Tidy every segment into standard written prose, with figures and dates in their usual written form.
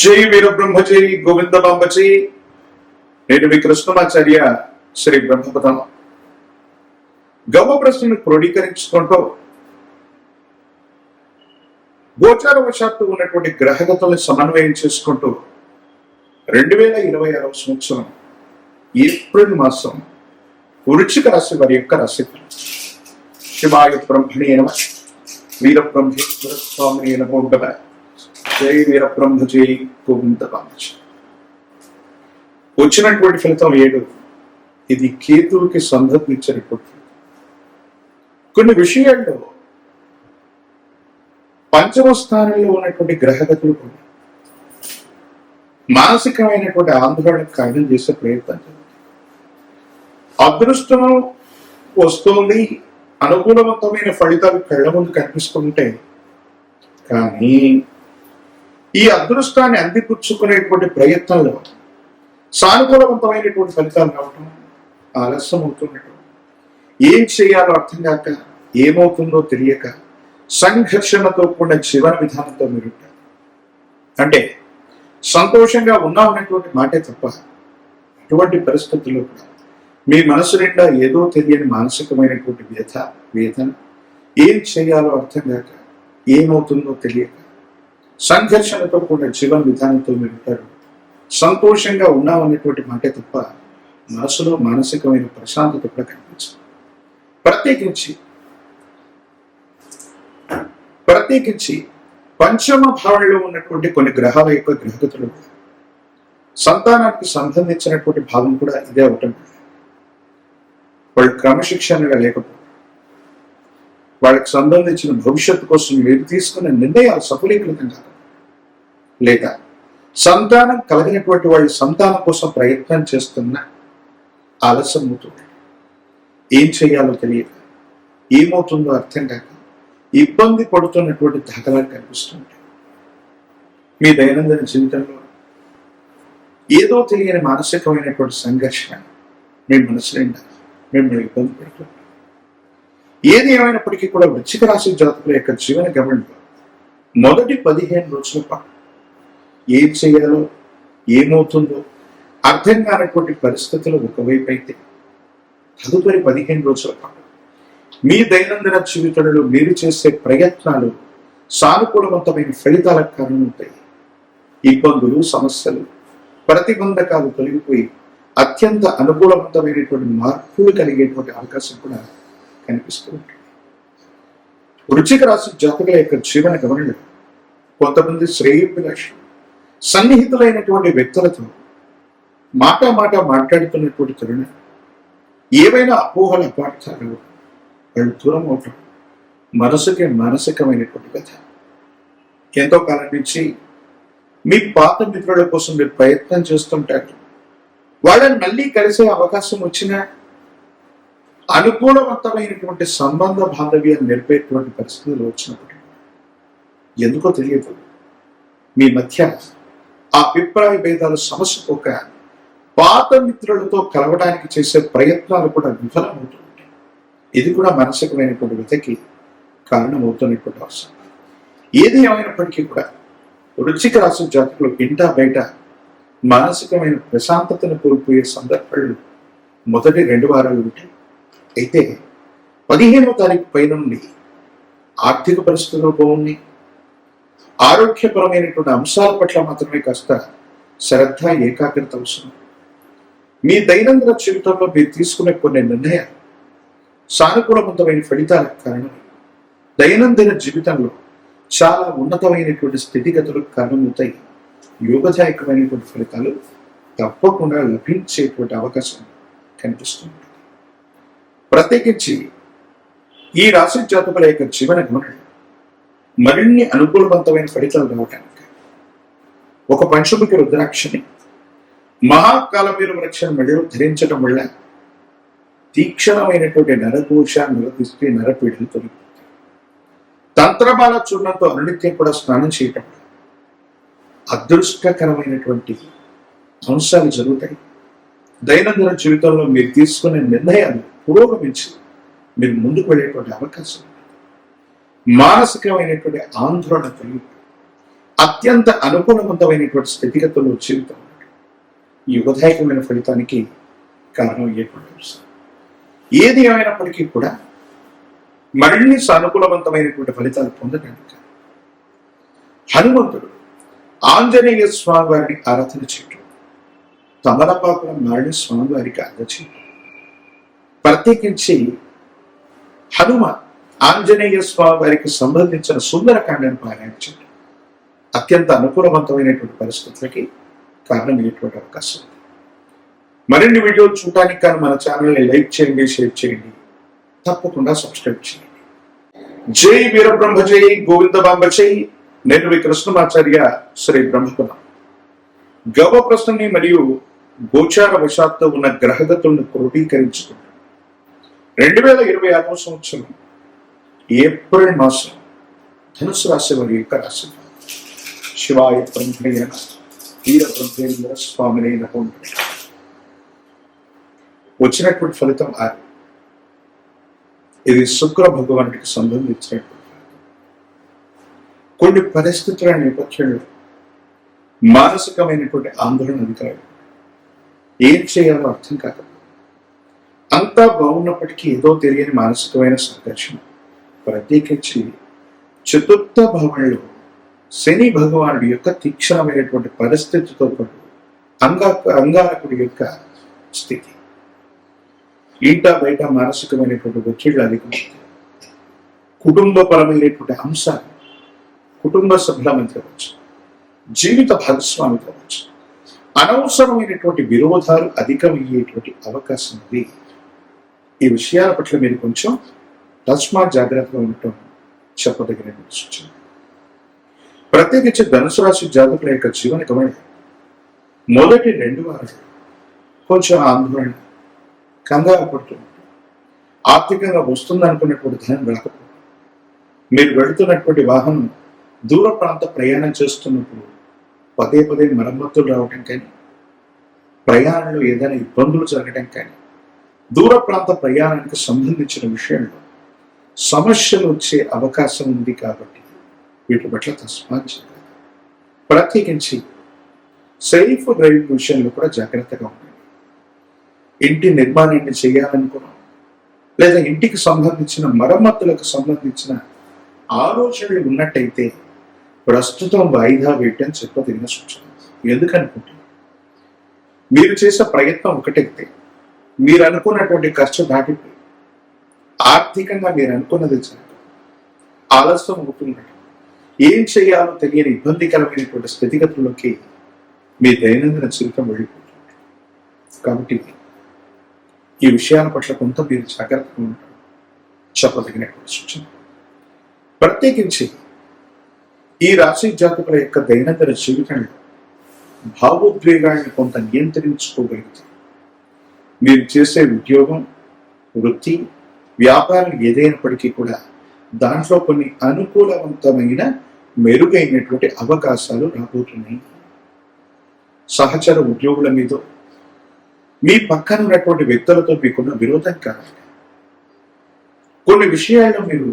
జై వీరబ్రహ్మ జై గోవిందమాంబ జై. నేను మీ కృష్ణమాచార్య శ్రీ బ్రహ్మపదం. గవ ప్రశ్నను క్రోడీకరించుకుంటూ గోచారవశాత్తు ఉన్నటువంటి గ్రహగతుల్ని సమన్వయం చేసుకుంటూ 2026 సంవత్సరం ఏప్రిల్ మాసం వృశ్చిక రాశి వారి యొక్క రాశి శివాయ బ్రహ్మణే నమః. వీరబ్రహ్మేశ్వర స్వామినే నమో నమః. జై వీరబ్రహ్మ జై గోవిందమాంబ. వచ్చినటువంటి ఫలితం 7. ఇది కేతువుకి సంబంధించినటువంటి కొన్ని విషయాల్లో పంచమ స్థానంలో ఉన్నటువంటి గ్రహగతులు కూడా మానసికమైనటువంటి ఆందోళనకు కారణం చేసే ప్రయత్నం జరుగుతుంది. అదృష్టం వస్తుంది, అనుకూలవంతమైన ఫలితాలు కళ్ళ ముందు కనిపిస్తుంటే కానీ ఈ అదృష్టాన్ని అందిపుచ్చుకునేటువంటి ప్రయత్నంలో సానుకూలవంతమైనటువంటి ఫలితాలు రావటం ఆలస్యం అవుతున్నట్టు, ఏం చేయాలో అర్థం కాక, ఏమవుతుందో తెలియక సంఘర్షణతో కూడిన జీవన విధానంతో మీరు ఉంటారు. అంటే సంతోషంగా ఉన్నామనేటువంటి మాటే తప్ప అటువంటి పరిస్థితుల్లో కూడా మీ మనసు నిండా ఏదో తెలియని మానసికమైనటువంటి వేదన, ఏం చేయాలో అర్థం కాక, ఏమవుతుందో తెలియక సంఘర్షణతో కూడిన జీవన విధానంతో మీరు ఉంటారు. సంతోషంగా ఉన్నామనేటువంటి మాటే తప్ప మనసులో మానసికమైన ప్రశాంతత కూడా కనిపించదు. ప్రత్యేకించి పంచమ భావంలో ఉన్నటువంటి కొన్ని గ్రహాల యొక్క గ్రహగతులు సంతానానికి సంబంధించినటువంటి భావం కూడా ఇదే అవటం. వాళ్ళు క్రమశిక్షణగా లేకపోతే వాళ్ళకి సంబంధించిన భవిష్యత్తు కోసం మీరు తీసుకున్న నిర్ణయాలు సఫలీకృతం కాదు, లేదా సంతానం కలిగినటువంటి వాళ్ళ సంతానం కోసం ప్రయత్నం చేస్తున్న ఆలస్యం అవుతుంది. ఏం చేయాలో తెలియక, ఏమవుతుందో అర్థం కాక ఇబ్బంది పడుతున్నటువంటి దాఖలాలు కనిపిస్తుంటాయి. మీ దైనందిన జీవితంలో ఏదో తెలియని మానసికమైనటువంటి సంఘర్షణ మీ మనసు నిండా మిమ్మల్ని ఇబ్బంది పెడుతుంది. ఏది ఏమైనప్పటికీ కూడా వృశ్చిక రాశి జాతకుల యొక్క జీవన గమనంలో మొదటి 15 రోజుల పాటు ఏం చేయాలో, ఏమవుతుందో అర్థం కానటువంటి పరిస్థితులు ఒకవైపు అయితే, తదుపరి 15 రోజుల పాటు మీ దైనందిన జీవితంలో మీరు చేసే ప్రయత్నాలు సానుకూలవంతమైన ఫలితాలకు కారణమవుతాయి. ఇబ్బందులు, సమస్యలు, ప్రతిబంధకాలు తొలగిపోయి అత్యంత అనుకూలవంతమైనటువంటి మార్పులు కలిగేటువంటి అవకాశం కూడా కనిపిస్తూ ఉంటుంది. వృశ్చిక రాశి జాతకుల యొక్క జీవన గమనంలో కొంతమంది శ్రేయోభిలాషులు, సన్నిహితులైనటువంటి వ్యక్తులతో మాట మాట్లాడుతున్నటువంటి తరుణం ఏవైనా అపోహల అపార్థాలు వాళ్ళు దూరం అవటం మనసుకి మానసికమైనటువంటి కథ. ఎంతో కాలం నుంచి మీ పాత మిత్రుల కోసం మీరు ప్రయత్నం చేస్తుంటారు. వాళ్ళని మళ్ళీ కలిసే అవకాశం వచ్చినా అనుకూలవంతమైనటువంటి సంబంధ బాంధవ్యాన్ని నిలిపేటువంటి పరిస్థితులు వచ్చినప్పుడు ఎందుకో తెలియదు మీ మధ్య ఆ అభిప్రాయ భేదాలు సమస్యపోక పాత మిత్రులతో కలవడానికి చేసే ప్రయత్నాలు కూడా విఫలమవుతుంటాయి. ఇది కూడా మానసికమైనటువంటి వ్యతకి కారణమవుతున్నటువంటి అవసరం. ఏది ఏమైనప్పటికీ కూడా వృశ్చిక రాశి జాతకులు ఇంటా బయట మానసికమైన ప్రశాంతతను కోల్పోయే సందర్భాలు మొదటి 2 వారాలు ఉంటాయి. అయితే 15వ తారీఖు పై నుండి ఆర్థిక పరిస్థితులు బాగున్నాయి. ఆరోగ్యపరమైనటువంటి అంశాల పట్ల మాత్రమే కాస్త శ్రద్ధ, ఏకాగ్రత అవసరం. మీ దైనందిన జీవితంలో మీరు తీసుకునే కొన్ని నిర్ణయాలు సానుకూలవంతమైన ఫలితాలకు కారణం, దైనందిన జీవితంలో చాలా ఉన్నతమైనటువంటి స్థితిగతులకు కారణమవుతాయి. యోగదాయకమైనటువంటి ఫలితాలు తప్పకుండా లభించేటువంటి అవకాశం కనిపిస్తుంది. ప్రత్యేకించి ఈ రాశి జాతకుల యొక్క జీవన గమనం మరిన్ని అనుకూలవంతమైన ఫలితాలు రావటానికి ఒక పంచముఖి రుద్రాక్షని, మహాకాలమేరు వృక్షం మెడలో ధరించడం వల్ల తీక్షణమైనటువంటి నరఘోష, నరదిష్టి, నరపీడలు తొలగిపోతాయి. తంత్రమాల చూర్ణంతో అనునిత్యం కూడా స్నానం చేయటం అదృష్టకరమైనటువంటి అంశాలు జరుగుతాయి. దైనందిన జీవితంలో మీరు తీసుకునే నిర్ణయాలు పురోగమించి మీరు ముందుకు వెళ్ళేటువంటి అవకాశం, మానసికమైనటువంటి ఆందోళన కలిగి అత్యంత అనుకూలవంతమైనటువంటి స్థితిగతుల్లో జీవితం యుగదాయకమైన ఫలితానికి కారణం అయ్యేటువంటి అంశం. ఏది ఏమైనప్పటికీ కూడా మరిన్ని సానుకూలవంతమైనటువంటి ఫలితాలు పొందడానికి హనుమంతుడు ఆంజనేయ స్వామి వారిని ఆరాధన చేయటం, తమలపాకుల మారిని స్వామివారికి అందచేయటం, ప్రత్యేకించి హనుమ ఆంజనేయ స్వామి వారికి సంబంధించిన సుందరకాండను పారాయణ చేయటం అత్యంత అనుకూలవంతమైనటువంటి పరిస్థితులకి కారణమయ్యేటువంటి అవకాశం ఉంది. మరిన్ని వీడియోలు చూడటానికి కానీ మన ఛానల్ని లైక్ చేయండి, షేర్ చేయండి, తప్పకుండా సబ్స్క్రైబ్ చేయండి. జై వీరబ్రహ్మ జై గోవిందబాంబ జై. నేను మీ కృష్ణమాచార్య శ్రీ బ్రహ్మకులం. గవ ప్రశ్నని మరియు గోచార వశాత్తు ఉన్న గ్రహగతులను క్రోడీకరించుకుంటూ 2026 సంవత్సరం ఏప్రిల్ మాసం ధనుసు రాశి వారి యొక్క రాశి శివాయ బ్రహ్మేణ వీరబ్రహ్మేంద్ర స్వామిని వచ్చినటువంటి ఫలితం 6. ఇది శుక్ర భగవానుడికి సంబంధించినటువంటి కొన్ని పరిస్థితుల నేపథ్యంలో మానసికమైనటువంటి ఆందోళన అధికారులు ఏం చేయాలో అర్థం కాకపోతే అంతా బాగున్నప్పటికీ ఏదో తెలియని మానసికమైన సంఘర్షణ. ప్రత్యేకించి చతుర్థ భావంలో శని భగవానుడి యొక్క తీక్షణమైనటువంటి పరిస్థితితో పాటు అంగారకుడి యొక్క స్థితి, ఇంట బయట మానసికమైనటువంటి ఒత్తిళ్లు అధికమవుతాయి. కుటుంబపరమైనటువంటి అంశాలు కుటుంబ సభ్యుల మధ్య కావచ్చు, జీవిత భాగస్వామి కావచ్చు, అనవసరమైనటువంటి విరోధాలు అధికమయ్యేటువంటి అవకాశం ఉంది. ఈ విషయాల పట్ల మీరు కొంచెం తస్మాత్ జాగ్రత్తగా ఉండటం చెప్పదగినటువంటి సూచన. ప్రత్యేకించి ధనుసు రాశి జాతకుల యొక్క జీవన గమనం మొదటి 2 వారాలు కొంచెం ఆందోళన, కంగారు పడుతూ ఆర్థికంగా వస్తుందనుకున్నటువంటి ధనం రాకపోవడం, మీరు వెళుతున్నటువంటి వాహనం దూర ప్రాంత ప్రయాణం చేస్తున్నప్పుడు పదే పదే మరమ్మతులు రావటం కానీ, ప్రయాణంలో ఏదైనా ఇబ్బందులు జరగడం కానీ, దూర ప్రాంత ప్రయాణానికి సంబంధించిన విషయంలో సమస్యలు వచ్చే అవకాశం ఉంది. కాబట్టి వీటి పట్ల తస్మాత్ జాగ్రత్త. ప్రత్యేకించి సెల్ఫ్ డ్రైవింగ్ విషయంలో కూడా జాగ్రత్తగా ఉండండి. ఇంటి నిర్మాణాన్ని చేయాలనుకున్నాం లేదా ఇంటికి సంబంధించిన మరమ్మతులకు సంబంధించిన ఆలోచనలు ఉన్నట్టయితే ప్రస్తుతం వాయిదా వేయటం చెప్పదగిన సూచన. ఎందుకనుకుంటే మీరు చేసే ప్రయత్నం ఒకటైతే మీరు అనుకున్నటువంటి ఖర్చు దాటిపోయి ఆర్థికంగా మీరు అనుకున్నది జరగదు, ఆలస్యం అవుతున్నట్టు, ఏం చేయాలో తెలియని ఇబ్బందికరమైనటువంటి స్థితిగతుల్లోకి మీ దైనందిన జీవితం వెళ్ళిపోతుంది. కాబట్టి ఈ విషయాల పట్ల కొంత మీరు జాగ్రత్తగా ఉంటారు చెప్పదగినటువంటి సూచన. ప్రత్యేకించి ఈ రాశి జాతకుల యొక్క దైనందిన జీవితంలో భావోద్వేగాన్ని కొంత నియంత్రించుకోగలిగితే మీరు చేసే ఉద్యోగం, వృత్తి, వ్యాపారం ఏదైనప్పటికీ కూడా దాంట్లో కొన్ని అనుకూలవంతమైన మెరుగైనటువంటి అవకాశాలు రాబోతున్నాయి. సహచర ఉద్యోగుల మీద, మీ పక్కన ఉన్నటువంటి వ్యక్తులతో మీకున్న విరోధం కారణంగా కొన్ని విషయాల్లో మీరు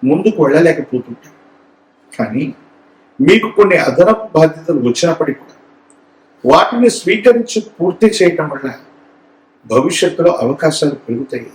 ముందుకు వెళ్ళలేకపోతుంటారు. కానీ మీకు కొన్ని అదనపు బాధ్యతలు వచ్చినప్పటికీ కూడా వాటిని స్వీకరించి పూర్తి చేయటం వల్ల భవిష్యత్తులో అవకాశాలు పెరుగుతాయి.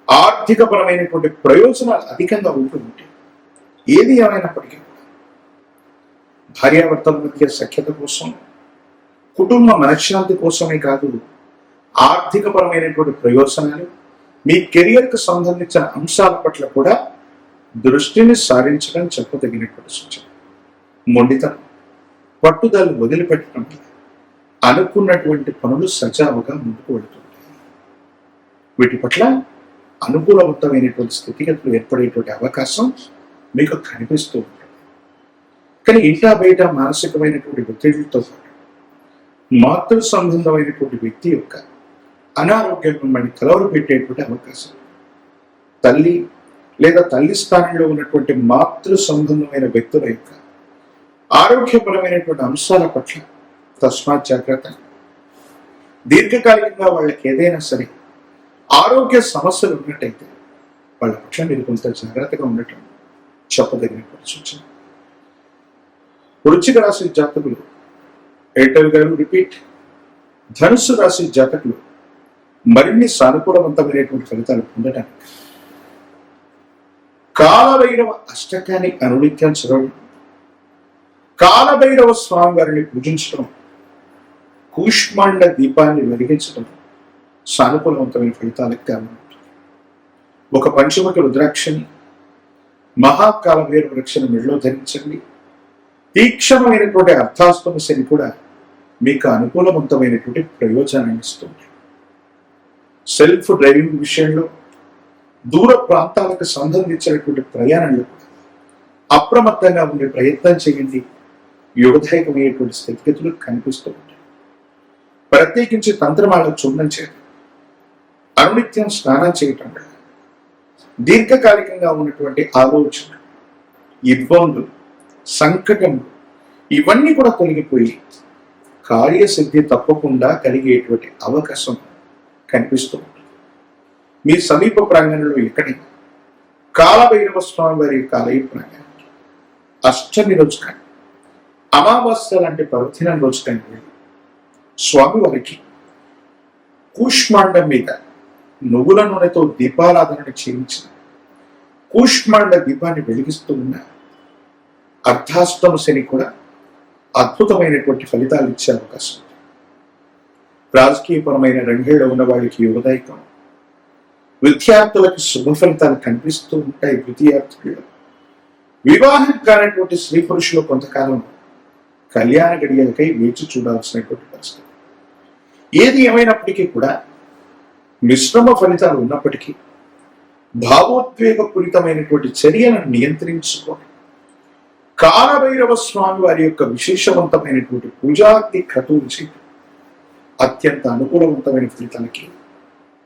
ఆర్థికపరమైనటువంటి ప్రయోజనాలు అధికంగా ఉంటూ ఉంటాయి. ఏది ఏమైనప్పటికీ భార్యాభర్తల మధ్య సఖ్యత కోసం, కుటుంబ మనశ్శాంతి కోసమే కాదు, ఆర్థికపరమైనటువంటి ప్రయోజనాలు, మీ కెరియర్కు సంబంధించిన అంశాల పట్ల కూడా దృష్టిని సారించడం చెప్పదగినటువంటి సూచన. మొండితనం, పట్టుదల వదిలిపెట్టడం అనుకున్నటువంటి పనులు సజావుగా ముందుకు వెళుతుంటాయి. వీటి పట్ల అనుకూలవంతమైనటువంటి స్థితిగతులు ఏర్పడేటువంటి అవకాశం మీకు కనిపిస్తూ ఉంటుంది. కానీ ఇంటా బయట మానసికమైనటువంటి ఒత్తిడితో పాటు మాతృ సంబంధమైనటువంటి వ్యక్తి యొక్క అనారోగ్యం మిమ్మల్ని కలవరపెట్టేటువంటి అవకాశం, తల్లి లేదా తల్లి స్థానంలో ఉన్నటువంటి మాతృ సంబంధమైన వ్యక్తుల యొక్క ఆరోగ్యపరమైనటువంటి అంశాల పట్ల తస్మాత్ జాగ్రత్త. దీర్ఘకాలికంగా వాళ్ళకి ఏదైనా సరే ఆరోగ్య సమస్యలు ఉన్నట్టయితే వాళ్ళ పట్ల మీరు కొంత జాగ్రత్తగా ఉండటం చెప్పదగినటువంటి సూచన. వృశ్చిక రాశి జాతకులు, ఎయిర్టెల్ గారు రిపీట్, ధనుస్సు రాశి జాతకులు మరిన్ని సానుకూలవంతమైనటువంటి ఫలితాలు పొందడానికి కాలభైరవ అష్టకాన్ని అనునిత్యం చదవడం, కాలభైరవ స్వామి వారిని పూజించడం, కూష్మాండ దీపాన్ని వెలిగించడం సానుకూలవంతమైన ఫలితాలకు కారణం. ఒక పంచముఖ రుద్రాక్షని, మహాకాల భైరవ వృక్షను మెడలో ధరించండి. తీక్షణమైనటువంటి అర్థాష్టమ శని కూడా మీకు అనుకూలవంతమైనటువంటి ప్రయోజనాన్ని ఇస్తుంది. సెల్ఫ్ డ్రైవింగ్ విషయంలో, దూర ప్రాంతాలకు సంబంధించినటువంటి ప్రయాణంలో కూడా అప్రమత్తంగా ఉండే ప్రయత్నం చేయండి. యోగదాయకమైనటువంటి స్థితిగతులు కనిపిస్తూ ఉంటాయి. ప్రత్యేకించి తంత్రమాల చూడడం చేయాలి. అనునిత్యం స్నానం చేయటం వల్ల దీర్ఘకాలికంగా ఉన్నటువంటి ఆలోచన, ఇబ్బందులు, సంకటములు ఇవన్నీ కూడా తొలగిపోయి కార్యసిద్ధి తప్పకుండా కలిగేటువంటి అవకాశం కనిపిస్తూ ఉంటుంది. మీ సమీప ప్రాంగణంలో ఎక్కడైనా కాలభైరవ స్వామి వారి యొక్క ఆలయ ప్రాంగణానికి అష్టమి రోజు కానీ, అమావాస్య లాంటి పర్వదినం రోజు కానీ వెళ్ళి స్వామివారికి కూష్మాండం మీద నువ్వుల నూనెతో దీపారాధన చేయించిన కూష్మాండ దీపాన్ని వెలిగిస్తూ ఉన్న అర్ధాష్టమ శని కూడా అద్భుతమైనటువంటి ఫలితాలు ఇచ్చే అవకాశం ఉంది. రాజకీయపరమైన రంగంలో ఉన్న వాళ్ళకి యోగదాయకం, విద్యార్థులకు శుభ ఫలితాలు కనిపిస్తూ ఉంటాయి. ద్వితీయార్థులు, వివాహం కానటువంటి స్త్రీ పురుషులు కొంతకాలం కళ్యాణ గడియలకై వేచి చూడాల్సినటువంటి పరిస్థితి. ఏది ఏమైనప్పటికీ కూడా మిశ్రమ ఫలితాలు ఉన్నప్పటికీ భావోద్వేగపూరితమైనటువంటి చర్యలను నియంత్రించుకొని కాలభైరవ స్వామి వారి యొక్క విశేషవంతమైనటువంటి పూజాది క్రతువులు చేయడం అత్యంత అనుకూలవంతమైన ఫలితాలకి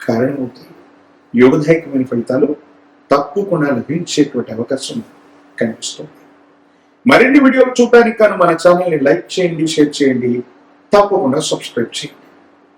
కారణమవుతాయి. యోగదాయకమైన ఫలితాలు తప్పకుండా లభించేటువంటి అవకాశం కనిపిస్తుంది. మరిన్ని వీడియోలు చూడడానికి కానీ మన ఛానల్ని లైక్ చేయండి, షేర్ చేయండి, తప్పకుండా సబ్స్క్రైబ్ చేయండి.